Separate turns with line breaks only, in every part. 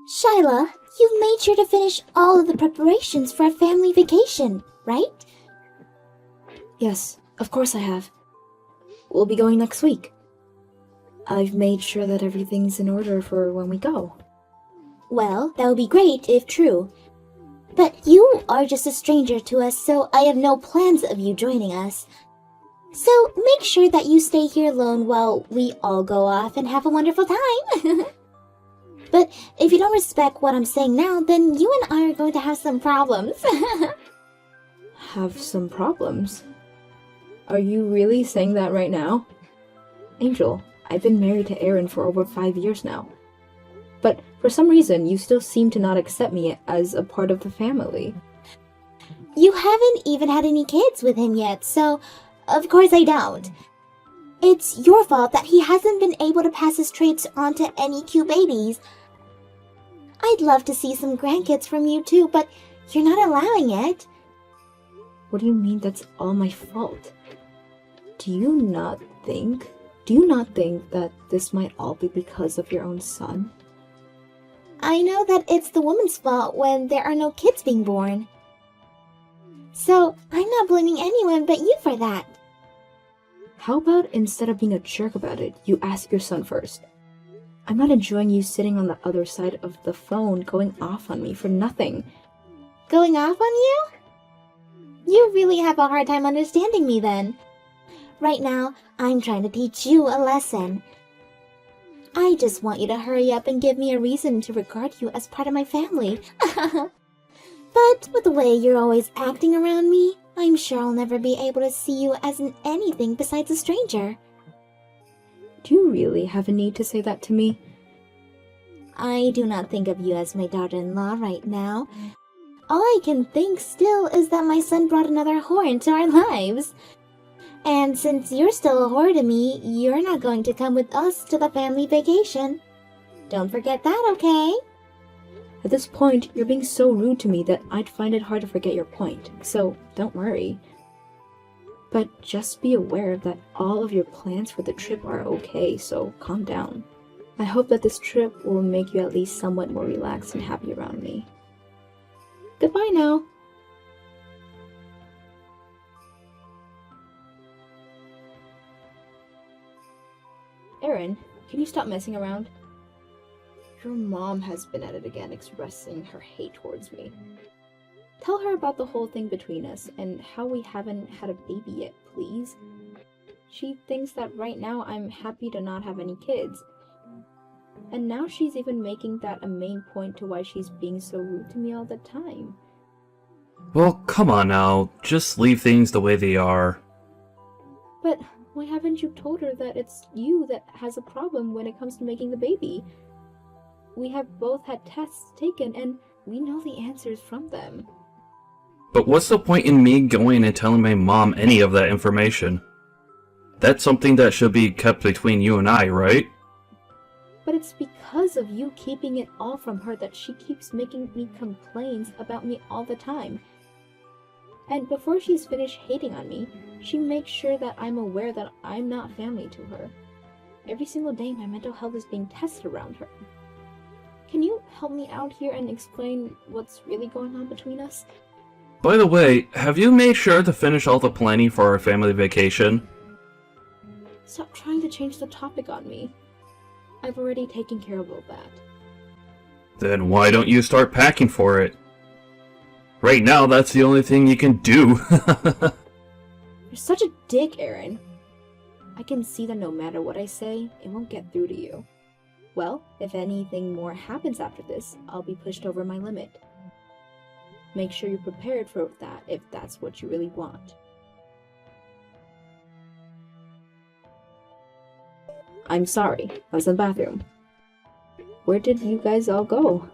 Shyla, you've made sure to finish all of the preparations for a family vacation, right?
Yes, of course I have. We'll be going next week. I've made sure that everything's in order for when we go.
Well, that would be great if true. But you are just a stranger to us, so I have no plans of you joining us. So make sure that you stay here alone while we all go off and have a wonderful time. But if you don't respect what I'm saying now, then you and I are going to have some problems.
Have some problems? Are you really saying that right now? Angel, I've been married to Aaron for over 5 years now. But for some reason, you still seem to not accept me as a part of the family.
You haven't even had any kids with him yet, so of course I don't. It's your fault that he hasn't been able to pass his traits on to any cute babies. I'd love to see some grandkids from you too, but you're not allowing it.
What do you mean that's all my fault? Do you not think that this might all be because of your own son?
I know that it's the woman's fault when there are no kids being born. So I'm not blaming anyone but you for that.
How about instead of being a jerk about it, you ask your son first? I'm not enjoying you sitting on the other side of the phone going off on me for nothing.
Going off on you? You really have a hard time understanding me then. Right now, I'm trying to teach you a lesson. I just want you to hurry up and give me a reason to regard you as part of my family. But with the way you're always acting around me, I'm sure I'll never be able to see you as anything besides a stranger.
Do you really have a need to say that to me?
I do not think of you as my daughter-in-law right now. All I can think still is that my son brought another whore into our lives. And since you're still a whore to me, you're not going to come with us to the family vacation. Don't forget that, okay?
At this point, you're being so rude to me that I'd find it hard to forget your point, so don't worry. But just be aware that all of your plans for the trip are okay, so calm down. I hope that this trip will make you at least somewhat more relaxed and happy around me. Goodbye now. Aaron, can you stop messing around? Your mom has been at it again, expressing her hate towards me. Tell her about the whole thing between us and how we haven't had a baby yet, please. She thinks that right now I'm happy to not have any kids. And now she's even making that a main point to why she's being so rude to me all the time.
Well, come on now. Just leave things the way they are.
But why haven't you told her that it's you that has a problem when it comes to making the baby? We have both had tests taken and we know the answers from them.
But what's the point in me going and telling my mom any of that information? That's something that should be kept between you and I, right?
But it's because of you keeping it all from her that she keeps making me complaints about me all the time. And before she's finished hating on me, she makes sure that I'm aware that I'm not family to her. Every single day my mental health is being tested around her. Can you help me out here and explain what's really going on between us?
By the way, have you made sure to finish all the planning for our family vacation?
Stop trying to change the topic on me. I've already taken care of all that.
Then why don't you start packing for it? Right now, that's the only thing you can do.
You're such a dick, Aaron. I can see that no matter what I say, it won't get through to you. Well, if anything more happens after this, I'll be pushed over my limit. Make sure you're prepared for that if that's what you really want. I'm sorry, I was in the bathroom. Where did you guys all go?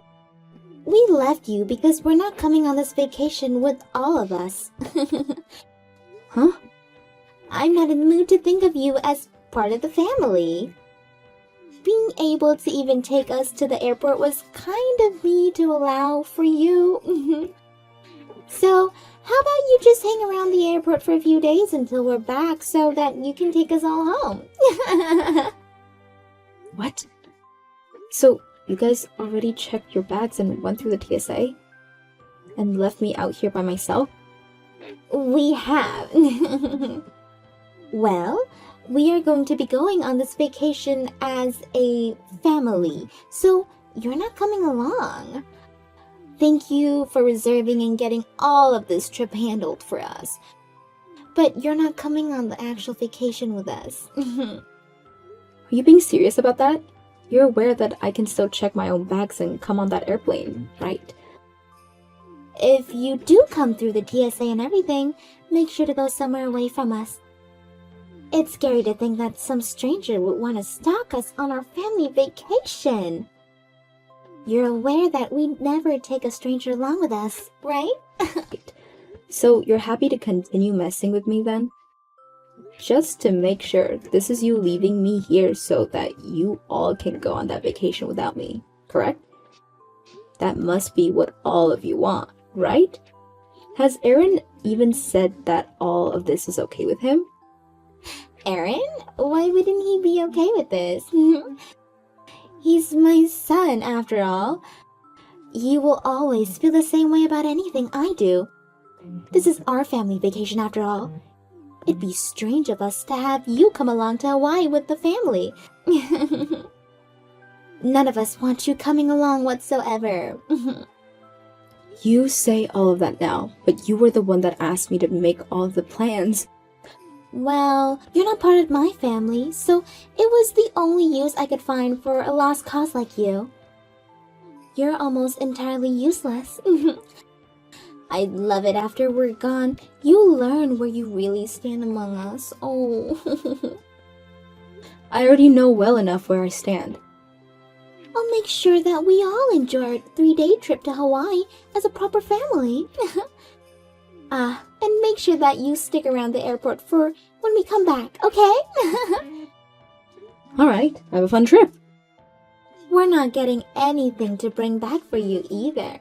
We left you because we're not coming on this vacation with all of us.
Huh?
I'm not in the mood to think of you as part of the family. Being able to even take us to the airport was kind of me to allow for you. So, how about you just hang around the airport for a few days until we're back so that you can take us all home?
What? So, You guys already checked your bags and went through the TSA? And left me out here by myself?
We have. Well, we are going to be going on this vacation as a family, so you're not coming along. Thank you for reserving and getting all of this trip handled for us. But you're not coming on the actual vacation with us.
Are you being serious about that? You're aware that I can still check my own bags and come on that airplane, right?
If you do come through the TSA and everything, make sure to go somewhere away from us. It's scary to think that some stranger would want to stalk us on our family vacation. You're aware that we never take a stranger along with us, right?
So you're happy to continue messing with me then? Just to make sure, this is you leaving me here so that you all can go on that vacation without me, correct? That must be what all of you want, right? Has Aaron even said that all of this is okay with him?
Aaron? Why wouldn't he be okay with this? He's my son, after all. He will always feel the same way about anything I do. This is our family vacation, after all. It'd be strange of us to have you come along to Hawaii with the family. None of us want you coming along whatsoever.
You say all of that now, but you were the one that asked me to make all of the plans.
Well, you're not part of my family, so it was the only use I could find for a lost cause like you. You're almost entirely useless. I'd love it after we're gone. You learn where you really stand among us. Oh.
I already know well enough where I stand.
I'll make sure that we all enjoy our 3-day trip to Hawaii as a proper family. And make sure that you stick around the airport for when we come back, okay?
Alright, have a fun trip.
We're not getting anything to bring back for you either.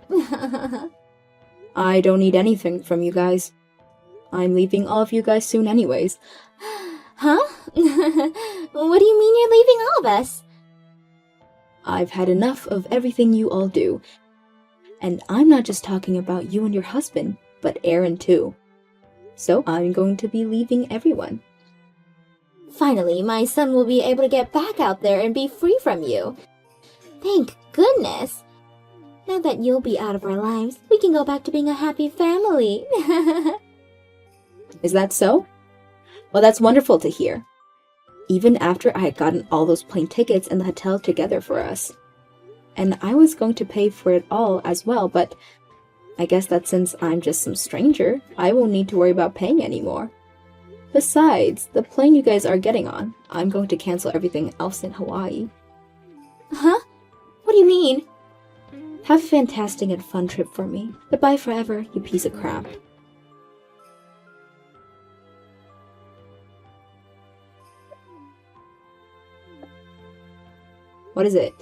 I don't need anything from you guys. I'm leaving all of you guys soon anyways.
Huh? What do you mean you're leaving all of us?
I've had enough of everything you all do. And I'm not just talking about you and your husband, but Aaron too. So I'm going to be leaving everyone.
Finally, my son will be able to get back out there and be free from you. Thank goodness. Now that you'll be out of our lives, we can go back to being a happy family.
Is that so? Well, that's wonderful to hear. Even after I had gotten all those plane tickets and the hotel together for us. And I was going to pay for it all as well, but I guess that since I'm just some stranger, I won't need to worry about paying anymore. Besides, the plane you guys are getting on, I'm going to cancel everything else in Hawaii.
Huh? What do you mean?
Have a fantastic and fun trip for me. Goodbye forever, you piece of crap. What is it?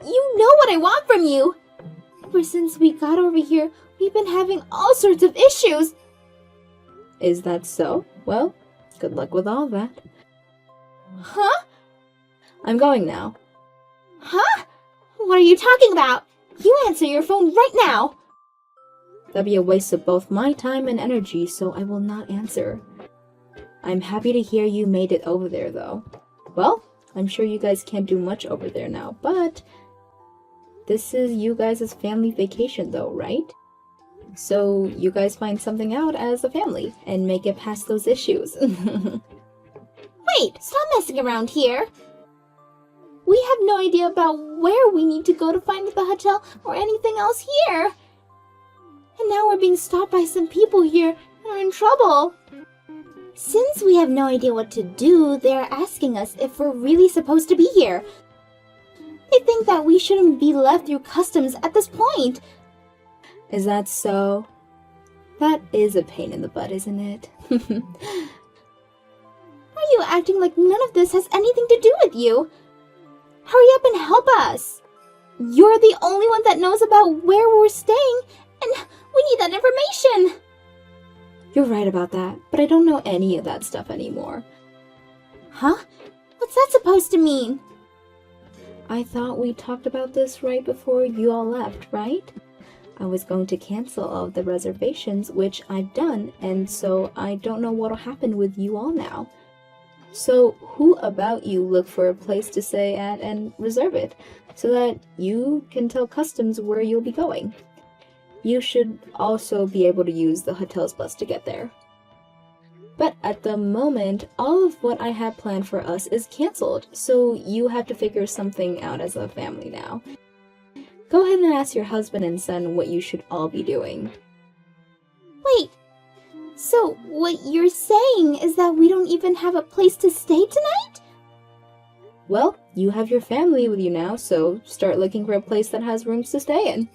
You know what I want from you! Ever since we got over here, we've been having all sorts of issues.
Is that so? Well, good luck with all that.
Huh?
I'm going now.
Huh? What are you talking about? You answer your phone right now!
That'd be a waste of both my time and energy, so I will not answer. I'm happy to hear you made it over there, though. Well, I'm sure you guys can't do much over there now, but this is you guys' family vacation, though, right? So you guys find something out as a family and make it past those issues.
Wait, stop messing around here! We have no idea about where we need to go to find the hotel or anything else here. And now we're being stopped by some people here and are in trouble. Since we have no idea what to do, they're asking us if we're really supposed to be here. They think that we shouldn't be left through customs at this point.
Is that so? That is a pain in the butt, isn't it?
Are you acting like none of this has anything to do with you? Hurry up and help us! You're the only one that knows about where we're staying, and we need that information!
You're right about that, but I don't know any of that stuff anymore.
Huh? What's that supposed to mean?
I thought we talked about this right before you all left, right? I was going to cancel all of the reservations, which I've done, and so I don't know what'll happen with you all now. So who about you look for a place to stay at and reserve it, so that you can tell customs where you'll be going. You should also be able to use the hotel's bus to get there. But at the moment, all of what I had planned for us is cancelled, so you have to figure something out as a family now. Go ahead and ask your husband and son what you should all be doing.
Wait, so what you're saying is that we don't even have a place to stay tonight?
Well, you have your family with you now, so start looking for a place that has rooms to stay in.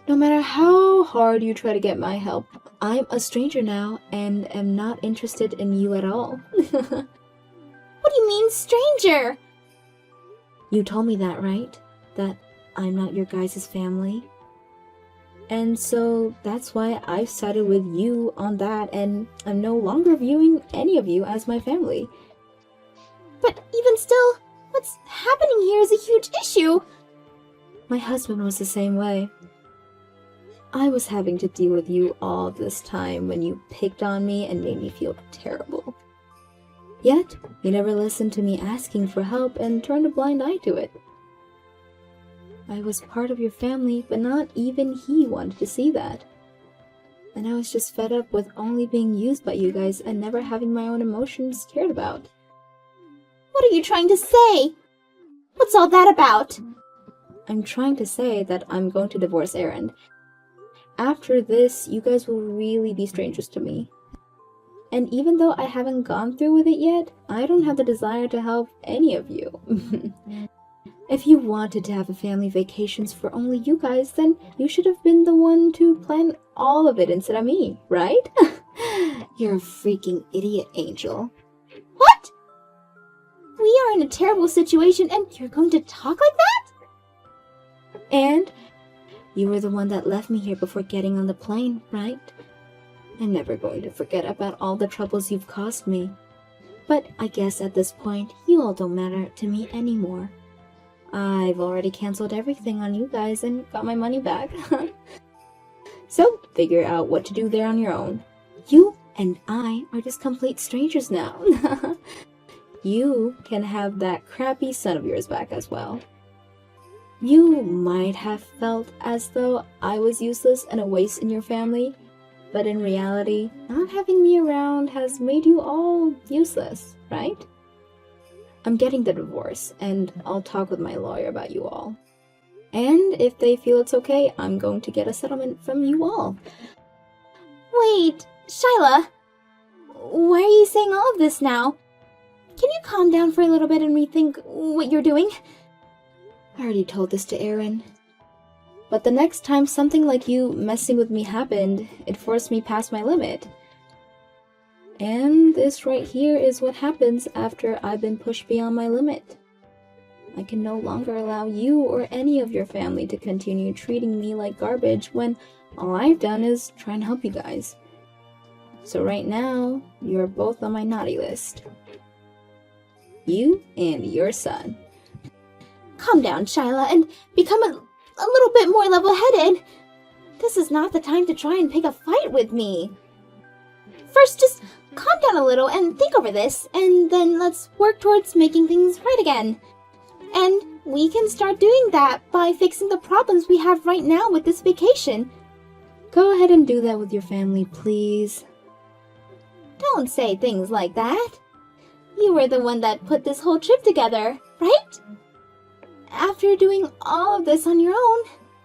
No matter how hard you try to get my help, I'm a stranger now and am not interested in you at all.
What do you mean, stranger?
You told me that, right? That I'm not your guys' family? And so that's why I've sided with you on that, and I'm no longer viewing any of you as my family.
But even still, what's happening here is a huge issue.
My husband was the same way. I was having to deal with you all this time when you picked on me and made me feel terrible. Yet, you never listened to me asking for help and turned a blind eye to it. I was part of your family, but not even he wanted to see that. And I was just fed up with only being used by you guys and never having my own emotions cared about.
What are you trying to say? What's all that about?
I'm trying to say that I'm going to divorce Aaron. After this, you guys will really be strangers to me. And even though I haven't gone through with it yet, I don't have the desire to help any of you. If you wanted to have a family vacations for only you guys, then you should have been the one to plan all of it instead of me, right? You're a freaking idiot, Angel.
What? We are in a terrible situation and you're going to talk like that?
And you were the one that left me here before getting on the plane, right? I'm never going to forget about all the troubles you've caused me. But I guess at this point, you all don't matter to me anymore. I've already canceled everything on you guys and got my money back. So, figure out what to do there on your own. You and I are just complete strangers now. You can have that crappy son of yours back as well. You might have felt as though I was useless and a waste in your family, but in reality, not having me around has made you all useless, right? I'm getting the divorce, and I'll talk with my lawyer about you all. And if they feel it's okay, I'm going to get a settlement from you all.
Wait, Shyla, why are you saying all of this now? Can you calm down for a little bit and rethink what you're doing?
I already told this to Aaron. But the next time something like you messing with me happened, it forced me past my limit. And this right here is what happens after I've been pushed beyond my limit. I can no longer allow you or any of your family to continue treating me like garbage when all I've done is try and help you guys. So right now, you're both on my naughty list. You and your son.
Calm down, Shyla, and become a little bit more level-headed. This is not the time to try and pick a fight with me. First, just calm down a little and think over this, and then let's work towards making things right again. And we can start doing that by fixing the problems we have right now with this vacation.
Go ahead and do that with your family, please.
Don't say things like that. You were the one that put this whole trip together, right? After doing all of this on your own,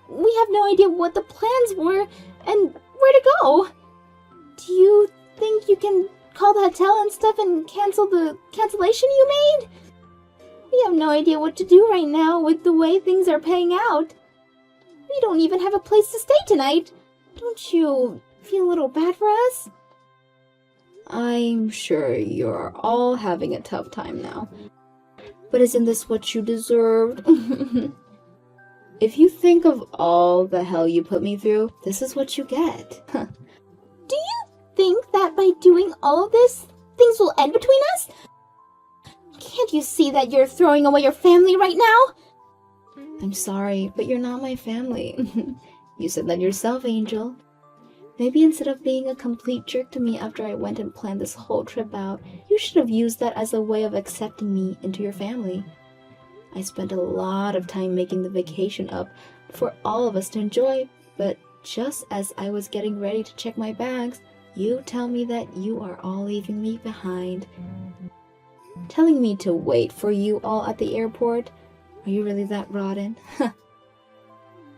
we have no idea what the plans were and where to go. Do you think you can call the hotel and stuff and cancel the cancellation you made? We have no idea what to do right now with the way things are paying out. We don't even have a place to stay tonight. Don't you feel a little bad for us?
I'm sure you're all having a tough time now. But isn't this what you deserved? If you think of all the hell you put me through, this is what you get.
Do you think that by doing all of this, things will end between us? Can't you see that you're throwing away your family right now?
I'm sorry, but you're not my family. You said that yourself, Angel. Maybe instead of being a complete jerk to me after I went and planned this whole trip out, you should have used that as a way of accepting me into your family. I spent a lot of time making the vacation up for all of us to enjoy, but just as I was getting ready to check my bags, you tell me that you are all leaving me behind. Telling me to wait for you all at the airport? Are you really that rotten?
That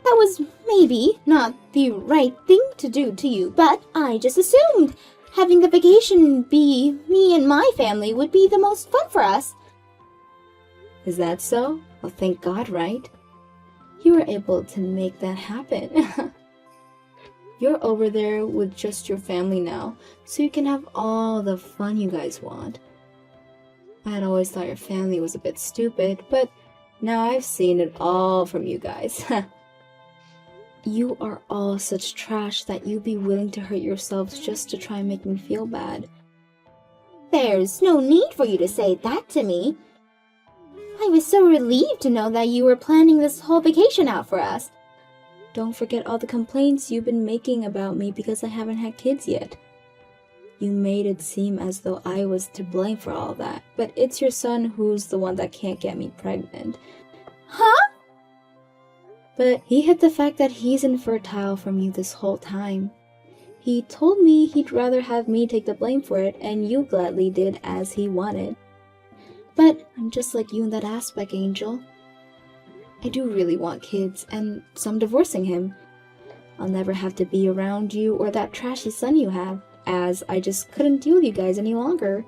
was maybe not the right thing to do to you, but I just assumed having the vacation be me and my family would be the most fun for us.
Is that so? Well, thank God, right? You were able to make that happen. You're over there with just your family now, so you can have all the fun you guys want. I had always thought your family was a bit stupid, but now I've seen it all from you guys. You are all such trash that you'd be willing to hurt yourselves just to try and make me feel bad.
There's no need for you to say that to me. I was so relieved to know that you were planning this whole vacation out for us.
Don't forget all the complaints you've been making about me because I haven't had kids yet. You made it seem as though I was to blame for all that, but it's your son who's the one that can't get me pregnant.
Huh?
But he hid the fact that he's infertile from you this whole time. He told me he'd rather have me take the blame for it, and you gladly did as he wanted. But I'm just like you in that aspect, Angel. I do really want kids, and so I'm divorcing him. I'll never have to be around you or that trashy son you have, as I just couldn't deal with you guys any longer.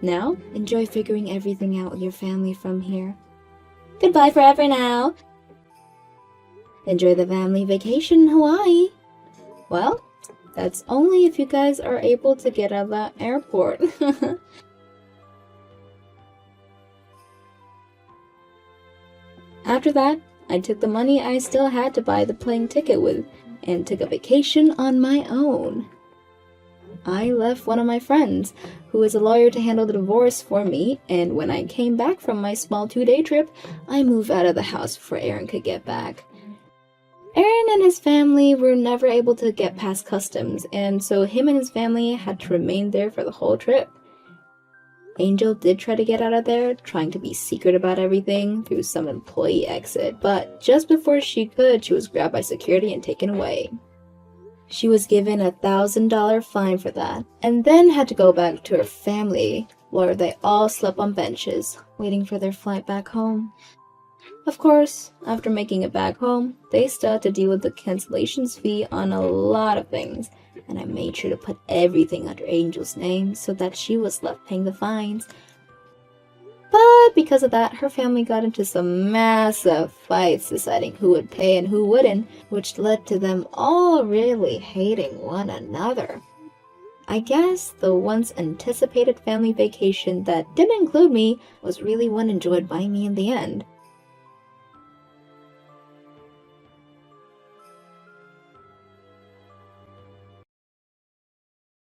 Now, enjoy figuring everything out with your family from here.
Goodbye forever now.
Enjoy the family vacation in Hawaii. Well, that's only if you guys are able to get out of that airport. After that, I took the money I still had to buy the plane ticket with and took a vacation on my own. I left one of my friends, who is a lawyer, to handle the divorce for me, and when I came back from my small 2-day trip, I moved out of the house before Aaron could get back. Aaron and his family were never able to get past customs, and so him and his family had to remain there for the whole trip. Angel did try to get out of there, trying to be secret about everything through some employee exit, but just before she could, she was grabbed by security and taken away. She was given a $1,000 fine for that, and then had to go back to her family, where they all slept on benches, waiting for their flight back home. Of course, after making it back home, they still had to deal with the cancellations fee on a lot of things, and I made sure to put everything under Angel's name so that she was left paying the fines. But because of that, her family got into some massive fights deciding who would pay and who wouldn't, which led to them all really hating one another. I guess the once anticipated family vacation that didn't include me was really one enjoyed by me in the end.